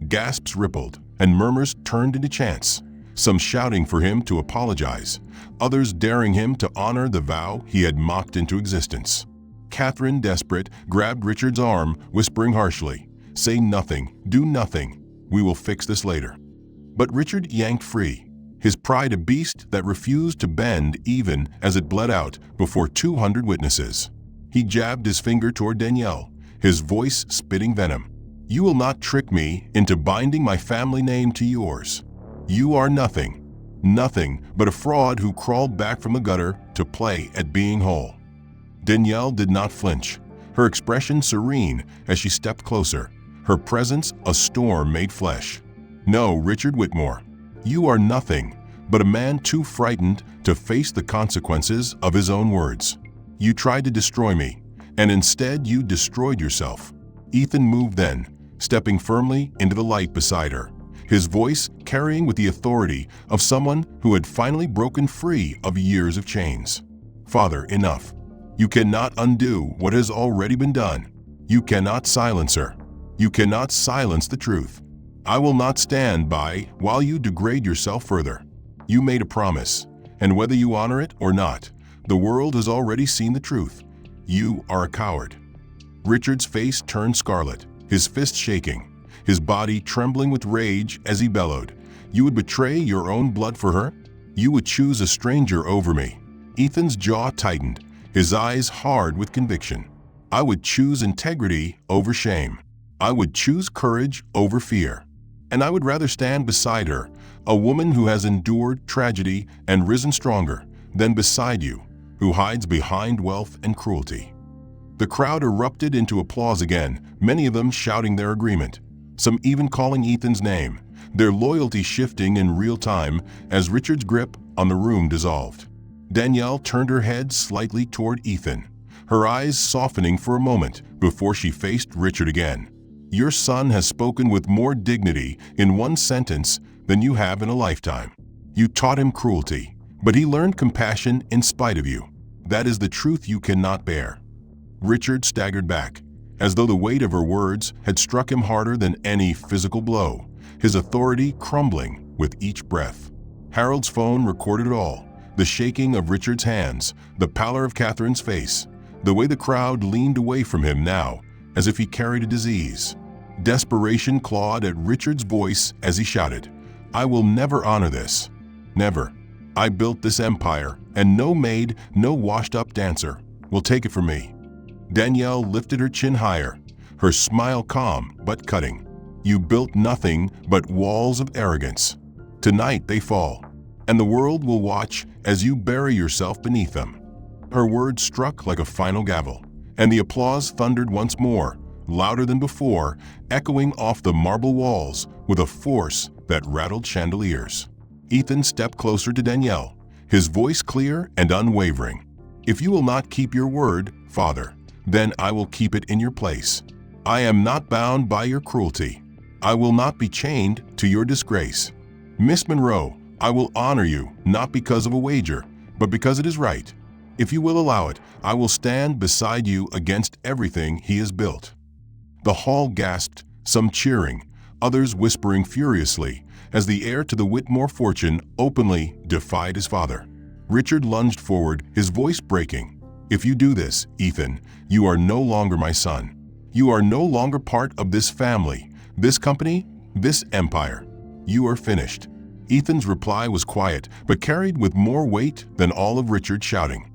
Speaker 1: Gasps rippled, and murmurs turned into chants, some shouting for him to apologize, others daring him to honor the vow he had mocked into existence. Catherine, desperate, grabbed Richard's arm, whispering harshly, "Say nothing, do nothing. We will fix this later." But Richard yanked free, his pride a beast that refused to bend even as it bled out before 200 witnesses. He jabbed his finger toward Danielle, his voice spitting venom. "You will not trick me into binding my family name to yours. You are nothing, nothing but a fraud who crawled back from the gutter to play at being whole." Danielle did not flinch, her expression serene as she stepped closer, her presence a storm made flesh. "No, Richard Whitmore, you are nothing but a man too frightened to face the consequences of his own words. You tried to destroy me, and instead you destroyed yourself." Ethan moved then, stepping firmly into the light beside her, his voice carrying with the authority of someone who had finally broken free of years of chains. "Father, enough. You cannot undo what has already been done. You cannot silence her. You cannot silence the truth. I will not stand by while you degrade yourself further. You made a promise, and whether you honor it or not, the world has already seen the truth. You are a coward." Richard's face turned scarlet, his fist shaking, his body trembling with rage as he bellowed, "You would betray your own blood for her? You would choose a stranger over me." Ethan's jaw tightened, his eyes hard with conviction. "I would choose integrity over shame. I would choose courage over fear. And I would rather stand beside her, a woman who has endured tragedy and risen stronger, than beside you, who hides behind wealth and cruelty." The crowd erupted into applause again, many of them shouting their agreement, some even calling Ethan's name, their loyalty shifting in real time as Richard's grip on the room dissolved. Danielle turned her head slightly toward Ethan, her eyes softening for a moment before she faced Richard again. "Your son has spoken with more dignity in one sentence than you have in a lifetime. You taught him cruelty, but he learned compassion in spite of you. That is the truth you cannot bear." Richard staggered back, as though the weight of her words had struck him harder than any physical blow, his authority crumbling with each breath. Harold's phone recorded it all, the shaking of Richard's hands, the pallor of Catherine's face, the way the crowd leaned away from him now, as if he carried a disease. Desperation clawed at Richard's voice as he shouted, "I will never honor this. Never. I built this empire, and no maid, no washed-up dancer will take it from me." Danielle lifted her chin higher, her smile calm but cutting. "You built nothing but walls of arrogance. Tonight they fall, and the world will watch as you bury yourself beneath them." Her words struck like a final gavel, and the applause thundered once more, louder than before, echoing off the marble walls with a force that rattled chandeliers. Ethan stepped closer to Danielle, his voice clear and unwavering. "If you will not keep your word, Father, then I will keep it in your place. I am not bound by your cruelty. I will not be chained to your disgrace. Miss Monroe, I will honor you, not because of a wager, but because it is right. If you will allow it, I will stand beside you against everything he has built." The hall gasped, some cheering, others whispering furiously, as the heir to the Whitmore fortune openly defied his father. Richard lunged forward, his voice breaking. "If you do this, Ethan, you are no longer my son. You are no longer part of this family, this company, "This empire. You are finished." Ethan's reply was quiet, but carried with more weight than all of Richard's shouting.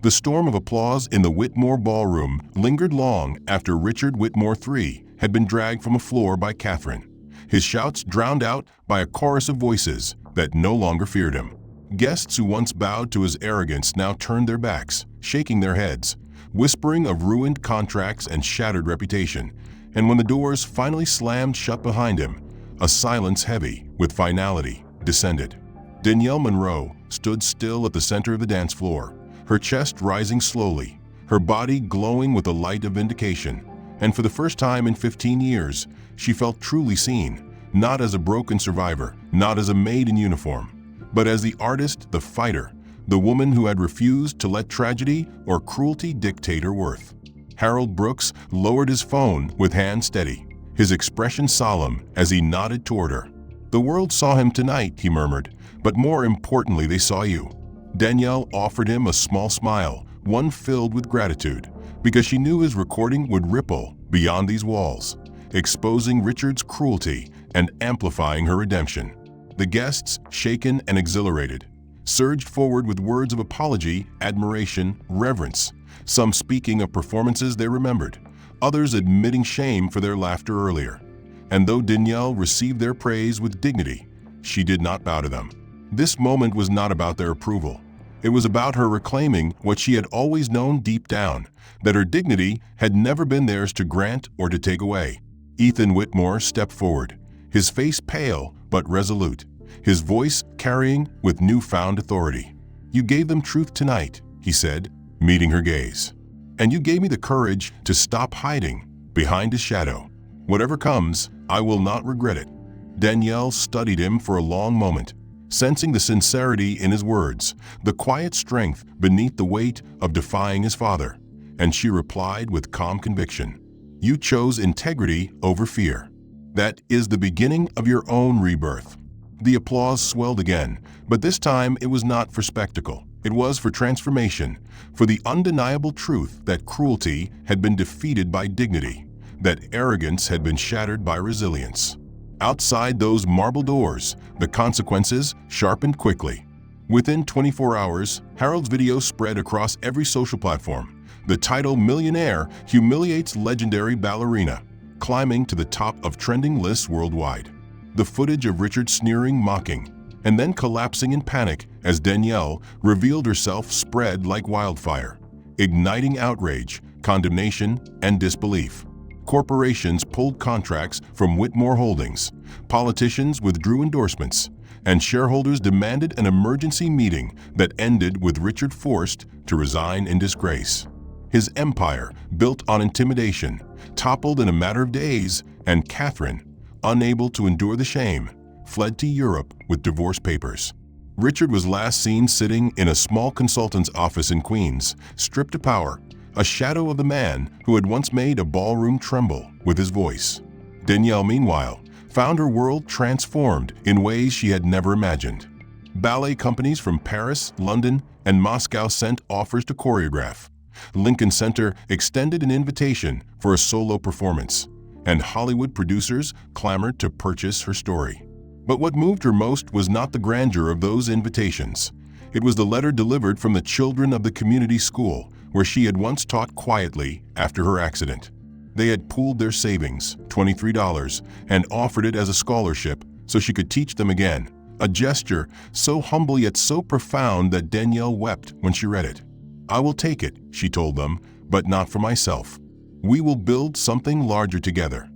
Speaker 1: The storm of applause in the Whitmore ballroom lingered long after Richard Whitmore III had been dragged from a floor by Catherine, his shouts drowned out by a chorus of voices that no longer feared him. Guests who once bowed to his arrogance now turned their backs, shaking their heads, whispering of ruined contracts and shattered reputation. And when the doors finally slammed shut behind him, a silence heavy with finality descended. Danielle Monroe stood still at the center of the dance floor, her chest rising slowly, her body glowing with the light of vindication. And for the first time in 15 years, she felt truly seen, not as a broken survivor, not as a maid in uniform, but as the artist, the fighter, the woman who had refused to let tragedy or cruelty dictate her worth. Harold Brooks lowered his phone with hand steady, his expression solemn as he nodded toward her. "The world saw him tonight," he murmured, "but more importantly, they saw you." Danielle offered him a small smile, one filled with gratitude, because she knew his recording would ripple beyond these walls, exposing Richard's cruelty and amplifying her redemption. The guests, shaken and exhilarated, surged forward with words of apology, admiration, reverence, some speaking of performances they remembered, others admitting shame for their laughter earlier. And though Danielle received their praise with dignity, she did not bow to them. This moment was not about their approval. It was about her reclaiming what she had always known deep down, that her dignity had never been theirs to grant or to take away. Ethan Whitmore stepped forward, his face pale but resolute, his voice carrying with newfound authority. "You gave them truth tonight," he said, meeting her gaze. "And you gave me the courage to stop hiding behind a shadow. Whatever comes, I will not regret it." Danielle studied him for a long moment, sensing the sincerity in his words, the quiet strength beneath the weight of defying his father, and she replied with calm conviction, "You chose integrity over fear. That is the beginning of your own rebirth." The applause swelled again, but this time it was not for spectacle. It was for transformation, for the undeniable truth that cruelty had been defeated by dignity, that arrogance had been shattered by resilience. Outside those marble doors, the consequences sharpened quickly. Within 24 hours, Harold's video spread across every social platform. The title "Millionaire" humiliates legendary ballerina, climbing to the top of trending lists worldwide. The footage of Richard sneering, mocking, and then collapsing in panic as Danielle revealed herself spread like wildfire, igniting outrage, condemnation, and disbelief. Corporations pulled contracts from Whitmore Holdings, politicians withdrew endorsements, and shareholders demanded an emergency meeting that ended with Richard forced to resign in disgrace. His empire, built on intimidation, toppled in a matter of days, and Catherine, unable to endure the shame, fled to Europe with divorce papers. Richard was last seen sitting in a small consultant's office in Queens, stripped of power, a shadow of the man who had once made a ballroom tremble with his voice. Danielle, meanwhile, found her world transformed in ways she had never imagined. Ballet companies from Paris, London, and Moscow sent offers to choreograph. Lincoln Center extended an invitation for a solo performance, and Hollywood producers clamored to purchase her story. But what moved her most was not the grandeur of those invitations. It was the letter delivered from the children of the community school where she had once taught quietly after her accident. They had pooled their savings, $23, and offered it as a scholarship so she could teach them again, a gesture so humble yet so profound that Danielle wept when she read it. "I will take it," she told them, "but not for myself. We will build something larger together."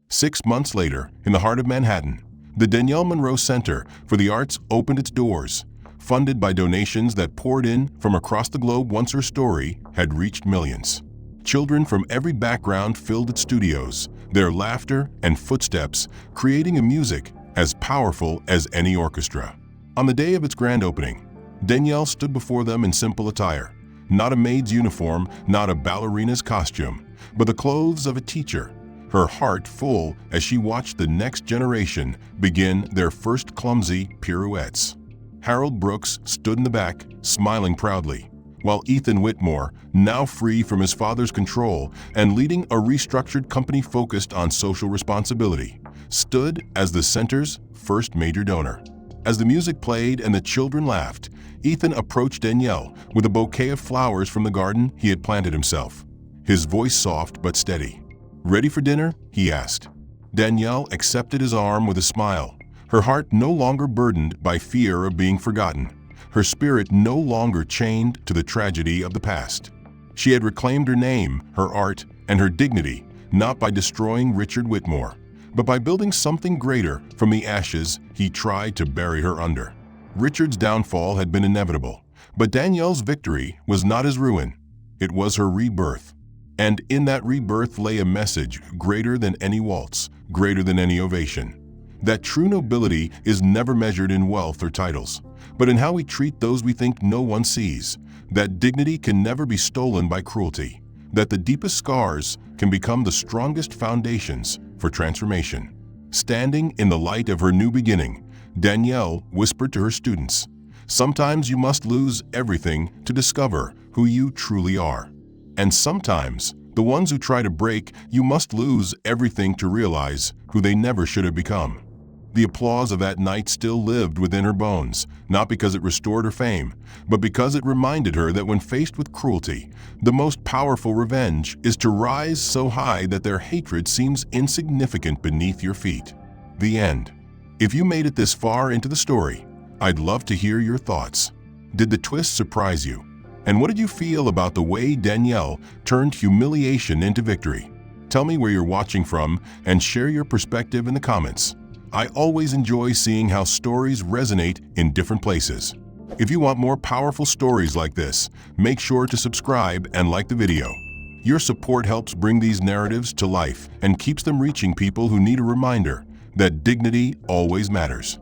Speaker 1: 6 months later, in the heart of Manhattan, the Danielle Monroe Center for the Arts opened its doors, funded by donations that poured in from across the globe once her story had reached millions. Children from every background filled its studios, their laughter and footsteps creating a music as powerful as any orchestra. On the day of its grand opening, Danielle stood before them in simple attire, not a maid's uniform, not a ballerina's costume, but the clothes of a teacher, her heart full as she watched the next generation begin their first clumsy pirouettes. Harold Brooks stood in the back, smiling proudly, while Ethan Whitmore, now free from his father's control and leading a restructured company focused on social responsibility, stood as the center's first major donor. As the music played and the children laughed, Ethan approached Danielle with a bouquet of flowers from the garden he had planted himself, his voice soft but steady. "Ready for dinner?" he asked. Danielle accepted his arm with a smile, her heart no longer burdened by fear of being forgotten, her spirit no longer chained to the tragedy of the past. She had reclaimed her name, her art, and her dignity, not by destroying Richard Whitmore, but by building something greater from the ashes he tried to bury her under. Richard's downfall had been inevitable, but Danielle's victory was not his ruin. It was her rebirth. And in that rebirth lay a message greater than any waltz, greater than any ovation. That true nobility is never measured in wealth or titles, but in how we treat those we think no one sees. That dignity can never be stolen by cruelty. That the deepest scars can become the strongest foundations for transformation. Standing in the light of her new beginning, Danielle whispered to her students, "Sometimes you must lose everything to discover who you truly are. And sometimes, the ones who try to break, you must lose everything to realize who they never should have become." The applause of that night still lived within her bones, not because it restored her fame, but because it reminded her that when faced with cruelty, the most powerful revenge is to rise so high that their hatred seems insignificant beneath your feet. The end. If you made it this far into the story, I'd love to hear your thoughts. Did the twist surprise you? And what did you feel about the way Danielle turned humiliation into victory? Tell me where you're watching from and share your perspective in the comments. I always enjoy seeing how stories resonate in different places. If you want more powerful stories like this, make sure to subscribe and like the video. Your support helps bring these narratives to life and keeps them reaching people who need a reminder that dignity always matters.